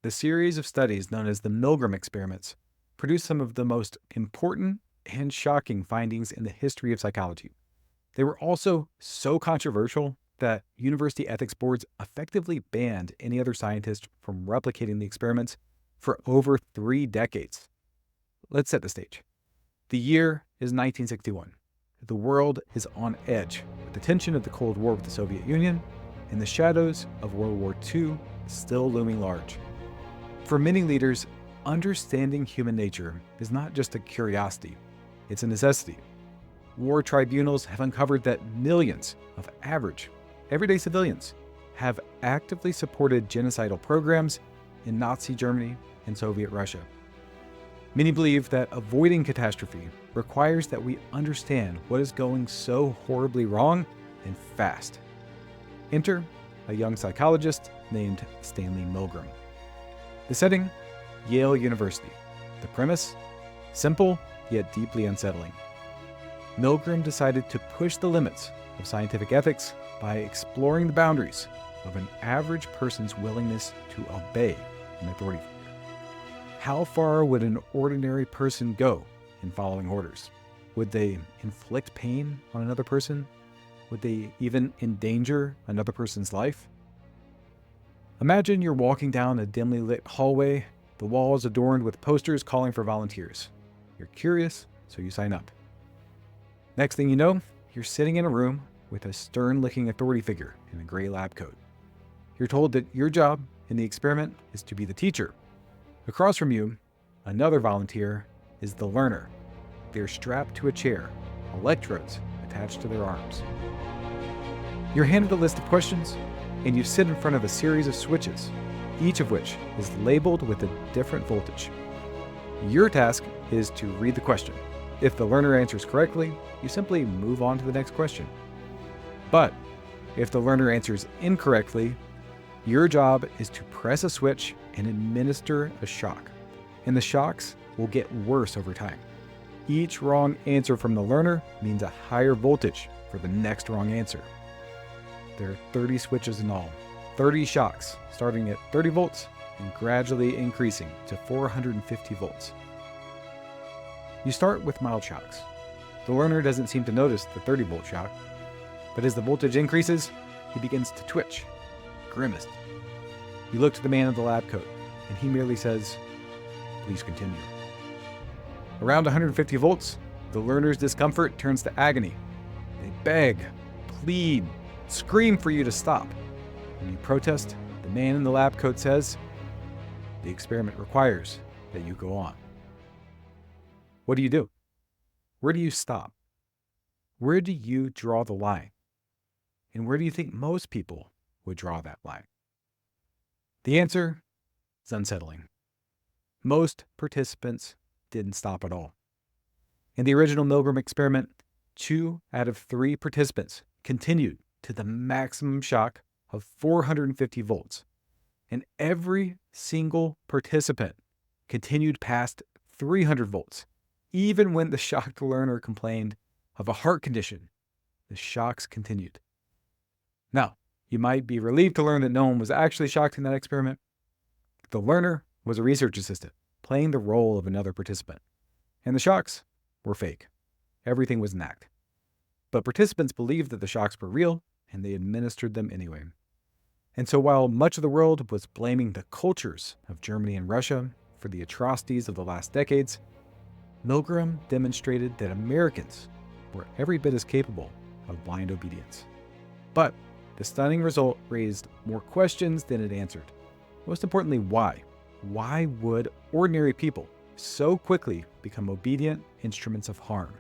The series of studies known as the Milgram experiments produced some of the most important and shocking findings in the history of psychology. They were also so controversial that university ethics boards effectively banned any other scientist from replicating the experiments for over 3 decades. Let's set the stage. The year is 1961. The world is on edge with the tension of the Cold War with the Soviet Union and the shadows of World War II still looming large. For many leaders, understanding human nature is not just a curiosity, it's a necessity. War tribunals have uncovered that millions of average, everyday civilians have actively supported genocidal programs in Nazi Germany and Soviet Russia. Many believe that avoiding catastrophe requires that we understand what is going so horribly wrong and fast. Enter a young psychologist named Stanley Milgram. The setting, Yale University. The premise, simple yet deeply unsettling. Milgram decided to push the limits of scientific ethics by exploring the boundaries of an average person's willingness to obey an authority figure. How far would an ordinary person go in following orders? Would they inflict pain on another person? Would they even endanger another person's life? Imagine you're walking down a dimly lit hallway, the walls adorned with posters calling for volunteers. You're curious, so you sign up. Next thing you know, you're sitting in a room with a stern-looking authority figure in a gray lab coat. You're told that your job in the experiment is to be the teacher. Across from you, another volunteer is the learner. They're strapped to a chair, electrodes attached to their arms. You're handed a list of questions, and you sit in front of a series of switches, each of which is labeled with a different voltage. Your task is to read the question. If the learner answers correctly, you simply move on to the next question. But if the learner answers incorrectly, your job is to press a switch and administer a shock. And the shocks will get worse over time. Each wrong answer from the learner means a higher voltage for the next wrong answer. There are 30 switches in all, 30 shocks starting at 30 volts and gradually increasing to 450 volts. You start with mild shocks. The learner doesn't seem to notice the 30-volt shock, but as the voltage increases, he begins to twitch, grimace. You look to the man in the lab coat, and he merely says, "Please continue." Around 150 volts, the learner's discomfort turns to agony. They beg, plead, scream for you to stop. When you protest, the man in the lab coat says, "The experiment requires that you go on." What do you do? Where do you stop? Where do you draw the line? And where do you think most people would draw that line? The answer is unsettling. Most participants didn't stop at all. In the original Milgram experiment, 2 out of 3 participants continued to the maximum shock of 450 volts, and every single participant continued past 300 volts. Even when the shocked learner complained of a heart condition, the shocks continued. Now, you might be relieved to learn that no one was actually shocked in that experiment. The learner was a research assistant, playing the role of another participant. And the shocks were fake. Everything was an act. But participants believed that the shocks were real, and they administered them anyway. And so while much of the world was blaming the cultures of Germany and Russia for the atrocities of the last decades, Milgram demonstrated that Americans were every bit as capable of blind obedience. But the stunning result raised more questions than it answered. Most importantly, why? Why would ordinary people so quickly become obedient instruments of harm?